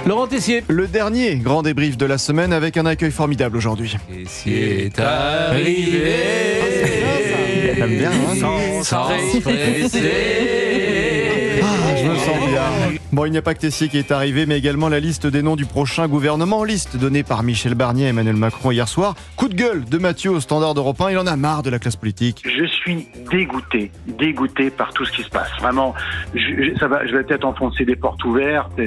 Laurent Tessier. Le dernier grand débrief de la semaine avec un accueil formidable aujourd'hui. Tessier est arrivé. J'aime bien, hein, sans je me sens bien. Bon, il n'y a pas que Tessier qui est arrivé, mais également la liste des noms du prochain gouvernement. Liste donnée par Michel Barnier et Emmanuel Macron hier soir. Coup de gueule de Mathieu au Standard d'Europe 1. Il en a marre de la classe politique. Je suis dégoûté par tout ce qui se passe. Vraiment, je vais peut-être enfoncer des portes ouvertes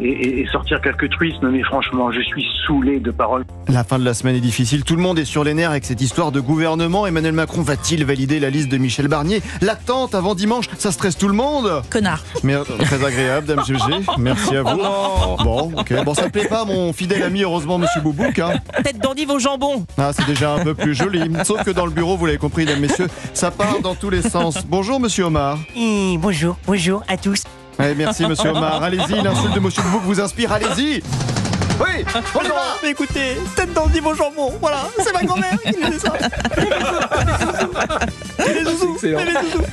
et sortir quelques truismes, mais franchement, je suis saoulé de paroles. La fin de la semaine est difficile. Tout le monde est sur les nerfs avec cette histoire de gouvernement. Emmanuel Macron va-t-il valider la liste de Michel Barnier? L'attente avant dimanche, ça stresse tout le monde. Connard. Mais très agréable, Dame GG. Merci à vous. Bon, ok. Bon, ça ne plaît pas, mon fidèle ami, heureusement, Monsieur Boubouk. Hein. Tête d'endive au jambon. Ah, c'est déjà un peu plus joli. Sauf que dans le bureau, vous l'avez compris, mesdames, messieurs, ça part dans tous les sens. Bonjour, Monsieur Omar. Bonjour à tous. Ouais, merci, Monsieur Omar. Allez-y, l'insulte de Monsieur Boubouk vous inspire. Allez-y. Oui, on y va. Mais écoutez, tête d'endive au jambon. Voilà, c'est ma grand-mère qui nous dit ça.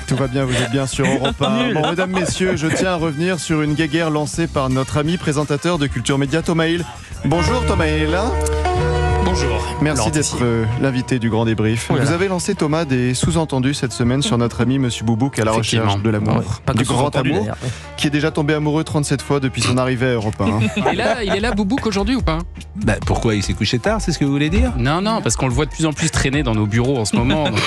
Tout va bien, vous êtes bien sur Europe 1. Bon, mesdames, messieurs, je tiens à revenir sur une guéguerre lancée par notre ami présentateur de Culture Média, Thomas Hill. Bonjour Thomas Hill. Bonjour. Merci d'être l'invité du Grand Débrief. Vous avez lancé, Thomas, des sous-entendus cette semaine sur notre ami Monsieur Boubouk à la recherche de l'amour. Pas du grand amour, qui est déjà tombé amoureux 37 fois depuis son arrivée à Europe 1. Il est là, Boubouk, aujourd'hui ou pas? Pourquoi il s'est couché tard, c'est ce que vous voulez dire? Non, parce qu'on le voit de plus en plus traîner dans nos bureaux en ce moment. Donc,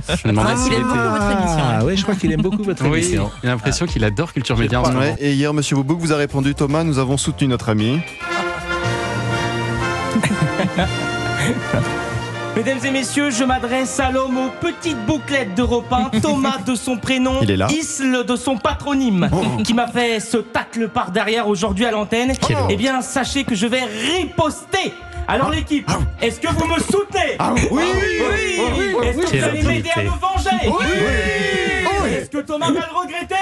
je me demandais s'il il aime était... beaucoup votre émission. Ah oui, je crois qu'il aime beaucoup votre émission. J'ai l'impression qu'il adore Culture Média en ce moment. Ouais, et hier, Monsieur Boubouk vous a répondu, Thomas, nous avons soutenu notre ami. Mesdames et messieurs, je m'adresse à l'homme aux petites bouclettes d'Europe 1, Thomas de son prénom, Il est là. Isle de son patronyme, qui m'a fait ce tacle par derrière aujourd'hui à l'antenne. Eh bien, sachez que je vais riposter. Alors l'équipe, est-ce que vous me soutenez? Oui. Est-ce que vous allez m'aider à me venger? Oui. Est-ce que Thomas va le regretter?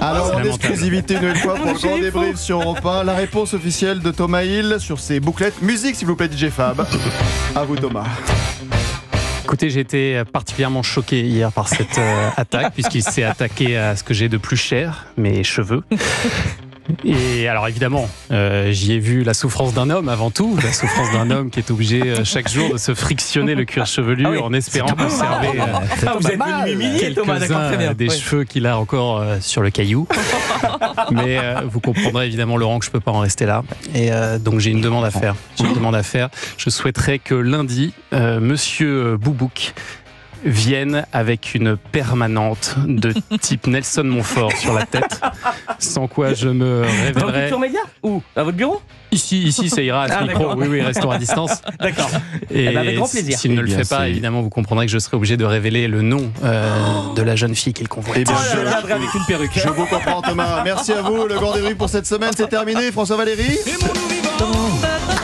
Alors, en exclusivité une fois pour le Grand Débrief sur Europe 1, la réponse officielle de Thomas Hill sur ses bouclettes. Musique, s'il vous plaît, DJ Fab. À vous, Thomas. Écoutez, j'ai été particulièrement choqué hier par cette attaque, puisqu'il s'est attaqué à ce que j'ai de plus cher, mes cheveux. Et alors évidemment, j'y ai vu la souffrance d'un homme avant tout, la souffrance d'un homme qui est obligé chaque jour de se frictionner le cuir chevelu en espérant conserver Vous êtes venu m'humilier, Thomas, d'accord, très bien. des cheveux qu'il a encore sur le caillou. Mais vous comprendrez évidemment, Laurent, que je ne peux pas en rester là. Et donc j'ai une demande à faire. Je souhaiterais que lundi, Monsieur Boubouk viennent avec une permanente de type Nelson Montfort sur la tête, sans quoi je me Dans révélerais... Culture Média? Où? À votre bureau? Ici, ça ira à ce micro. D'accord. Oui, restons à distance. D'accord. Et avec grand plaisir. s'il ne le Eh bien, fait pas, c'est- évidemment, vous comprendrez que je serai obligé de révéler le nom de la jeune fille qu'il convoite. Eh bien, Je viendrai avec une perruque. je vous comprends, Thomas. Merci à vous. Le Grand Débrief pour cette semaine, c'est terminé. François Valéry.